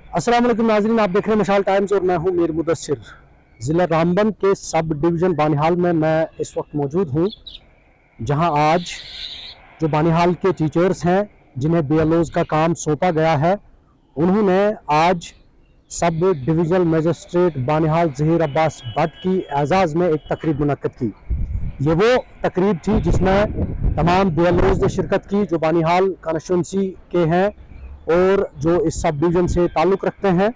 अस्सलाम वालेकुम नाज़रीन, आप देख रहे हैं मशाल टाइम्स और मैं हूं मीर मुदस्सिर। ज़िला रामबन के सब डिवीज़न बानिहाल में मैं इस वक्त मौजूद हूं, जहां आज जो बानिहाल के टीचर्स हैं जिन्हें BLOs का काम सौंपा गया है, उन्होंने आज सब डिवीज़नल मजिस्ट्रेट बानिहाल ज़हीर अब्बास भट्ट की एजाज़ में एक तकरीब मुनक्कद की। ये वो तकरीब थी जिसमें तमाम BLOs ने शिरकत की जो बानिहाल कॉन्स्टिट्यूंसी के हैं और जो इस सब डिवीज़न से ताल्लुक़ रखते हैं।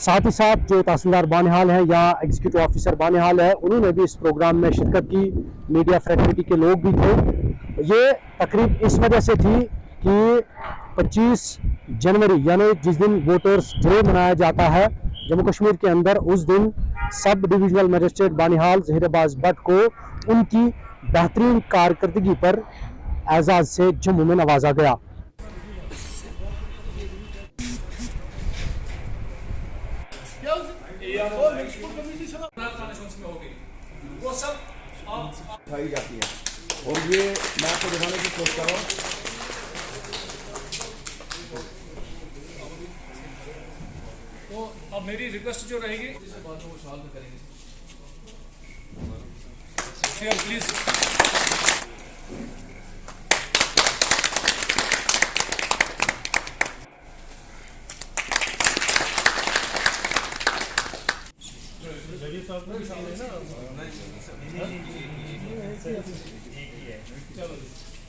साथ ही साथ जो तहसीलदार बानिहाल है या एग्जीक्यूटिव ऑफिसर बानिहाल है, उन्होंने भी इस प्रोग्राम में शिरकत की। मीडिया फ्रेटर्निटी के लोग भी थे। ये तकरीब इस वजह से थी कि 25 जनवरी यानी जिस दिन वोटर्स डे मनाया जाता है जम्मू कश्मीर के अंदर, उस दिन sub divisional magistrate Banihal Zaheer Abbas Bhatt को उनकी बेहतरीन कारकर्दगी पर एजाज़ से जम्मू में नवाजा गया। वो सब उठाई जाती है और ये मैं आपको दिखाने की कोशिश कर रहा हूँ। तो अब मेरी रिक्वेस्ट जो रहेगी बाद में वो सॉल्व करेंगे प्लीज।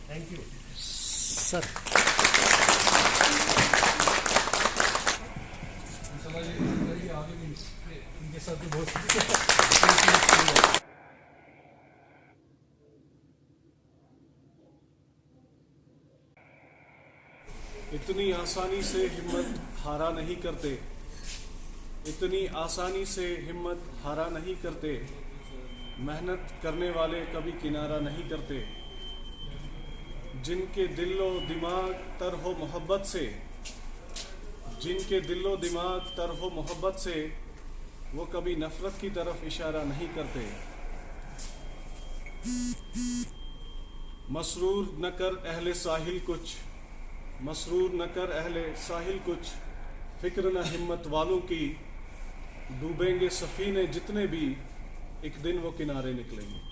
Thank you sir. इनके साथ भी बहुत इतनी आसानी से हिम्मत हारा नहीं करते, इतनी आसानी से हिम्मत हारा नहीं करते, मेहनत करने वाले कभी किनारा नहीं करते। जिनके दिलो दिमाग तर हो मोहब्बत से, जिनके दिलो दिमाग तर हो मोहब्बत से, वो कभी नफरत की तरफ इशारा नहीं करते। मसरूर न कर अहले साहिल कुछ, मसरूर न कर अहले साहिल कुछ, फिक्र न हिम्मत वालों की, डूबेंगे सफीने जितने भी, एक दिन वो किनारे निकलेंगे।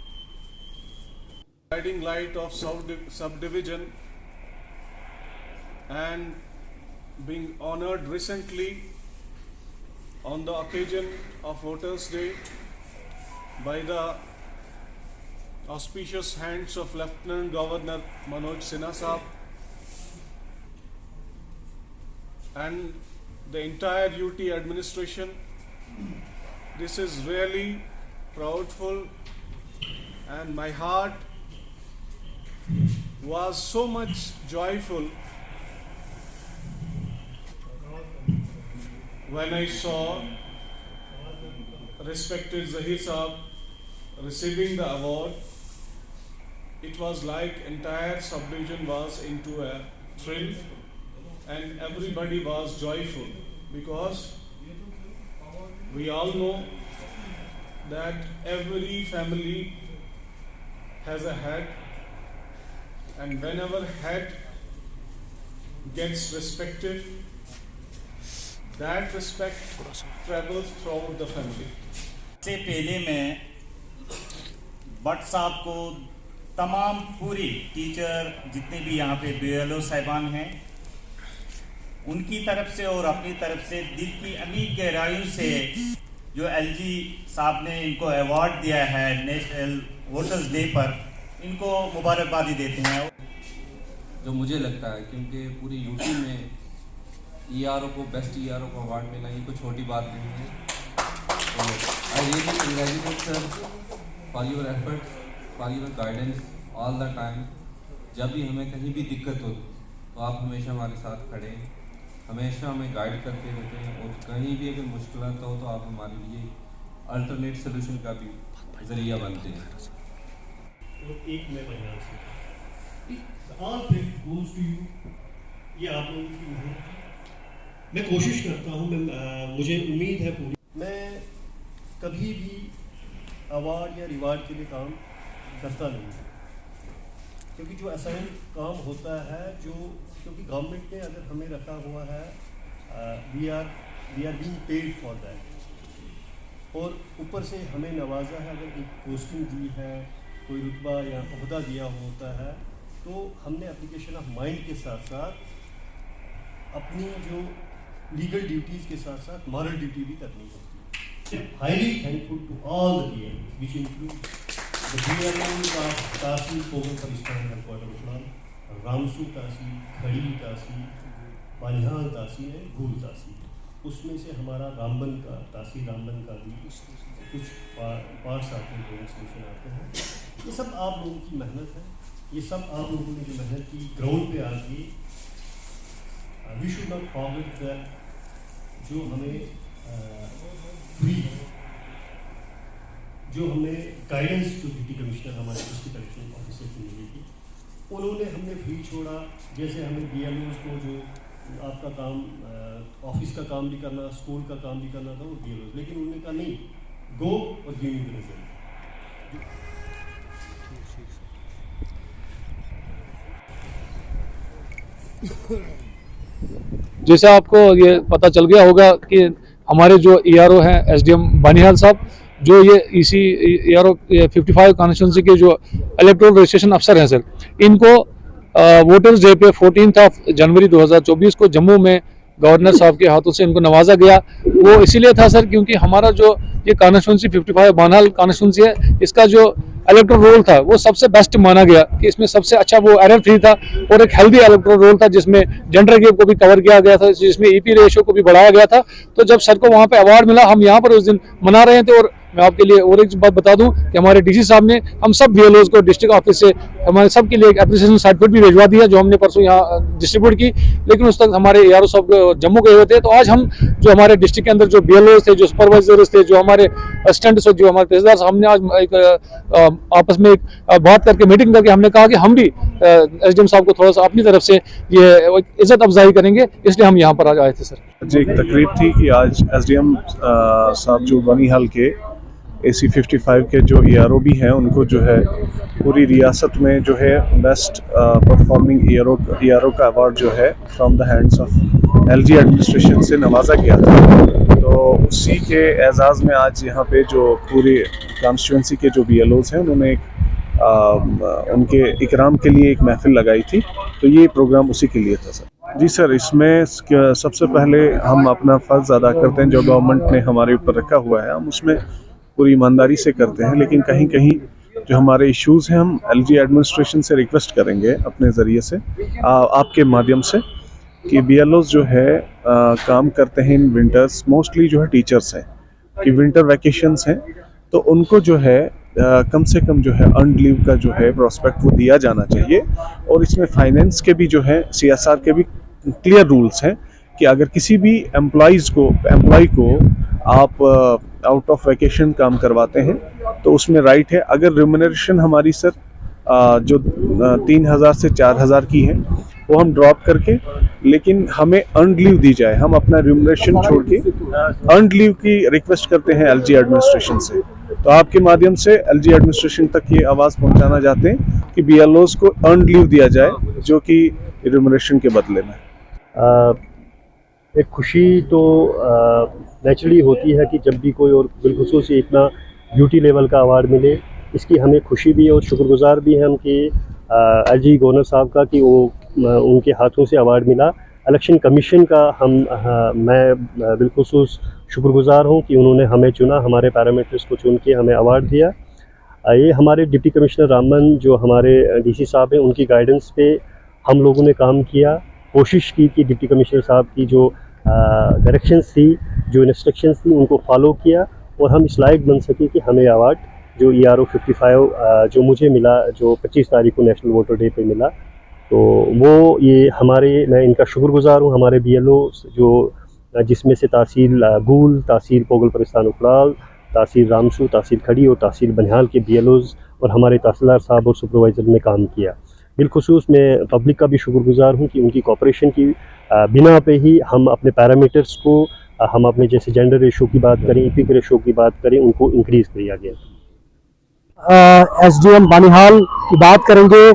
Guiding light of subdivision and being honored recently on the occasion of Voters' Day by the auspicious hands of Lieutenant Governor Manoj Sinha Saab and the entire UT administration. This is really proudful and my heart was so much joyful when I saw respected Zahir Saab receiving the award. It was like entire subdivision was into a thrill and everybody was joyful because we all know that every family has a head, and whenever head gets respected, that respect travels throughout the family. से पहले मैं भट्ट साहब को, तमाम पूरी teacher जितने भी यहाँ पे BLO साहिबान हैं, उनकी तरफ से और अपनी तरफ से दिल की अमीर गहराइयों से जो LG साहब ने इनको अवार्ड दिया है नेशनल वोटर्स डे पर, इनको मुबारकबादी देते हैं। जो मुझे लगता है क्योंकि पूरी यूटी में ERO को बेस्ट ERO को अवार्ड मिला, ये कोई छोटी बात नहीं है। तो I really congratulate sir for your efforts, for your guidance all the time. जब भी हमें कहीं भी दिक्कत हो तो आप हमेशा हमारे साथ खड़े हैं, हमेशा हमें गाइड करते रहते हैं और कहीं भी अगर मुश्किल हो तो आप हमारे लिए अल्टरनेट सोल्यूशन का भी ज़रिया बनते हैं। एक मैं बयान से all credit goes to you, ये आप लोगों की मेहनत। मैं कोशिश करता हूँ, मुझे उम्मीद है पूरी, मैं कभी भी अवार्ड या रिवार्ड के लिए काम करता नहीं, क्योंकि जो असाइन काम होता है, जो क्योंकि गवर्नमेंट ने अगर हमें रखा हुआ है we are being paid for that. और ऊपर से हमें नवाजा है, अगर एक पोस्टिंग दी है, कोई रुतबा या ओहदा दिया होता है, तो हमने एप्लीकेशन ऑफ माइंड के साथ साथ अपनी जो लीगल ड्यूटीज़ के साथ साथ मॉरल ड्यूटी भी करनी होती है। Highly thankful to all the BLOs which include the BLOs of tehsil Pogal Paristan headquarter Ukhral, Ramsu tehsil, Khari tehsil, Banihal तहसील है, गूल तहसील। उसमें से हमारा रामबन का तहसील रामबन का भी कुछ पार्ट्स आते हैं, पोलिंग स्टेशन आते हैं। ये सब आप लोगों की मेहनत है, ये सब आप लोगों ने जो मेहनत की ग्राउंड पे आके we should not forget that जो हमें फ्री जो हमें गाइडेंस जो डिप्टी कमिश्नर हमारे डिस्ट्रिक्ट इलेक्शन ऑफिसर की मिली थी, उन्होंने हमने फ्री छोड़ा। जैसे हमें BLOs को जो आपका काम ऑफिस का काम भी करना, स्कूल का काम भी करना था, वो BLOs, लेकिन उन्होंने कहा नहीं, गो और गिव मी द रिजल्ट। जैसे आपको ये पता चल गया होगा कि हमारे जो ERO हैं SDM बानिहाल साहब, जो ये EC ERO 55 कॉन्स्टिट्यूंसी के जो इलेक्टोरल रजिस्ट्रेशन अफसर हैं सर, इनको वोटर्स डे पे 14 जनवरी 2024 को जम्मू में गवर्नर साहब के हाथों से इनको नवाजा गया। वो इसीलिए था सर क्योंकि हमारा जो ये कॉन्स्टिट्यूंसी 55 बानिहाल कॉन्स्टिट्यूंसी है, इसका जो इलेक्टोरल रोल था वो सबसे बेस्ट माना गया कि इसमें सबसे अच्छा वो एरर फ्री था और एक हेल्दी इलेक्टोरल रोल था, जिसमें जेंडर गैप को भी कवर किया गया था, जिसमें EP रेशियो को भी बढ़ाया गया था। तो जब सर को वहाँ पे अवार्ड मिला, हम यहाँ पर उस दिन मना रहे थे। और मैं आपके लिए और एक बात बता दूं कि हमारे DC साहब ने हम सब BLOs को डिस्ट्रिक्ट ऑफिस से हमारे सब के लिए एक एप्रिसिएशन सर्टिफिकेट भी भिजवा दिया, जो हमने परसों यहाँ डिस्ट्रीब्यूट की। लेकिन उस तक हमारे ERO साहब जम्मू गए हुए थे। तो आज हम जो हमारे डिस्ट्रिक्ट के अंदर जो BLOs थे, जो सुपरवाइजर्स थे, जो हमारे असिस्टेंट्स, जो हमारे तहसीलदार, हमने आज एक आपस में बात करके मीटिंग करके हमने कहा कि हम भी SDM साहब को थोड़ा सा अपनी तरफ से ये इज्जत अफजाई करेंगे, इसलिए हम यहाँ पर आज आए थे सर। जी, एक तकरीब थी कि आज SDM साहब जो बानिहाल के AC 55 के जो ERO भी हैं, उनको जो है पूरी रियासत में जो है बेस्ट परफॉर्मिंग ERO का अवार्ड जो है from the hands of LG administration से नवाजा गया था। तो उसी के एजाज़ में आज यहाँ पे जो पूरी कॉन्स्टिट्यूंसी के जो BLOs हैं, उन्होंने एक उनके इकराम के लिए एक महफिल लगाई थी। तो ये प्रोग्राम उसी के लिए था सर। जी सर, इसमें सबसे पहले हम अपना फ़र्ज़ अदा करते हैं जो गवर्नमेंट ने हमारे ऊपर रखा हुआ है, हम उसमें पूरी ईमानदारी से करते हैं। लेकिन कहीं कहीं जो हमारे इश्यूज़ हैं, हम LG एडमिनिस्ट्रेशन से रिक्वेस्ट करेंगे अपने ज़रिए से, आपके माध्यम से, कि BLOs जो है काम करते हैं इन विंटर्स, मोस्टली जो है टीचर्स हैं कि विंटर वैकेशंस हैं, तो उनको जो है कम से कम जो है अर्नड लीव का जो है प्रोस्पेक्ट वो दिया जाना चाहिए। और इसमें फाइनेंस के भी जो है CSR के भी क्लियर रूल्स हैं कि अगर किसी भी एम्प्लॉय को आप आउट ऑफ वैकेशन काम करवाते हैं तो उसमें राइट है। अगर रिम्यूनरेशन हमारी सर जो 3000 से 4000 की है वो हम ड्रॉप करके, लेकिन हमें अर्नड लीव दी जाए, हम अपना रिम्यूनरेशन छोड़ के अर्नड लीव की रिक्वेस्ट करते हैं LG एडमिनिस्ट्रेशन से। तो आपके माध्यम से LG एडमिनिस्ट्रेशन तक ये आवाज़ पहुंचाना चाहते हैं कि BLOs को अर्नड लीव दिया जाए, जो कि रिम्यूनरेशन के बदले में। एक खुशी तो नेचुरली होती है कि जब भी कोई, और बिलखुसूस इतना ड्यूटी लेवल का अवार्ड मिले, इसकी हमें खुशी भी है और शुक्रगुजार भी हैं हम कि LG गवर्नर साहब का कि वो उनके हाथों से अवार्ड मिला। इलेक्शन कमीशन का मैं बिलखुसूस शुक्रगुजार हूँ कि उन्होंने हमें चुना, हमारे पैरामीटर्स को चुन के हमें अवार्ड दिया। ये हमारे डिप्टी कमिश्नर रामबन जो हमारे DC साहब हैं, उनकी गाइडेंस पे हम लोगों ने काम किया, कोशिश की कि डिप्टी कमिश्नर साहब की जो डायरेक्शंस थी, जो इंस्ट्रक्शंस थी, उनको फॉलो किया और हम इस लायक बन सके कि हमें अवार्ड जो ERO 55 जो मुझे मिला, जो 25 तारीख को नेशनल वोटर डे पे मिला, तो वो ये मैं इनका शुक्रगुजार हूँ। हमारे BLOs जो जिसमें से तहसील गूल, तहसील पोगल परिस्तान उखड़ाल, तहसील रामसू, तहसील खड़ी और तहसील बनिहाल के BLOs और हमारे तहसीलदार साहब और सुपरवाइज़र ने काम किया। बिलखुसूस मैं पब्लिक का भी शुक्रगुजार हूँ कि उनकी कोऑपरेशन की बिना पे ही हम अपने पैरामीटर्स को, हम अपने जैसे जेंडर रेशो की बात करें, EP रेशो की बात करें, उनको इंक्रीज़ किया गया। SDM बानिहाल की बात करेंगे,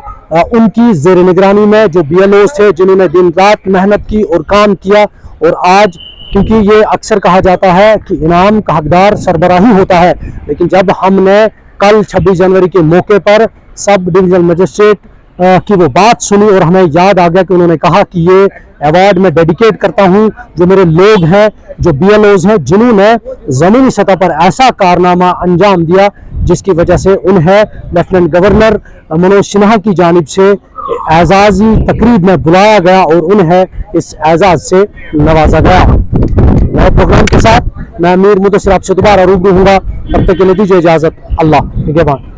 उनकी ज़ेर निगरानी में जो BLOs थे, जिन्होंने दिन रात मेहनत की और काम किया, और आज क्योंकि ये अक्सर कहा जाता है कि इनाम का हकदार सरबराही होता है, लेकिन जब हमने कल 26 जनवरी के मौके पर सब डिविजनल मजिस्ट्रेट की वो बात सुनी और हमें याद आ गया कि उन्होंने कहा कि ये अवार्ड मैं डेडिकेट करता हूं जो मेरे लोग हैं, जो BLOs हैं, जिन्होंने ज़मीनी सतह पर ऐसा कारनामा अंजाम दिया जिसकी वजह से उन्हें लेफ्टिनेंट गवर्नर मनोज सिन्हा की जानिब से एजाज़ी तकरीब में बुलाया गया और उन्हें इस एजाज़ से नवाजा गया। नए प्रोग्राम के साथ मैं अमीर मुदस्सिर आपसे दोबारा रूबरू हूँगा। तब तक के लिए दीजिए इजाज़त। अल्लाह निगहबान।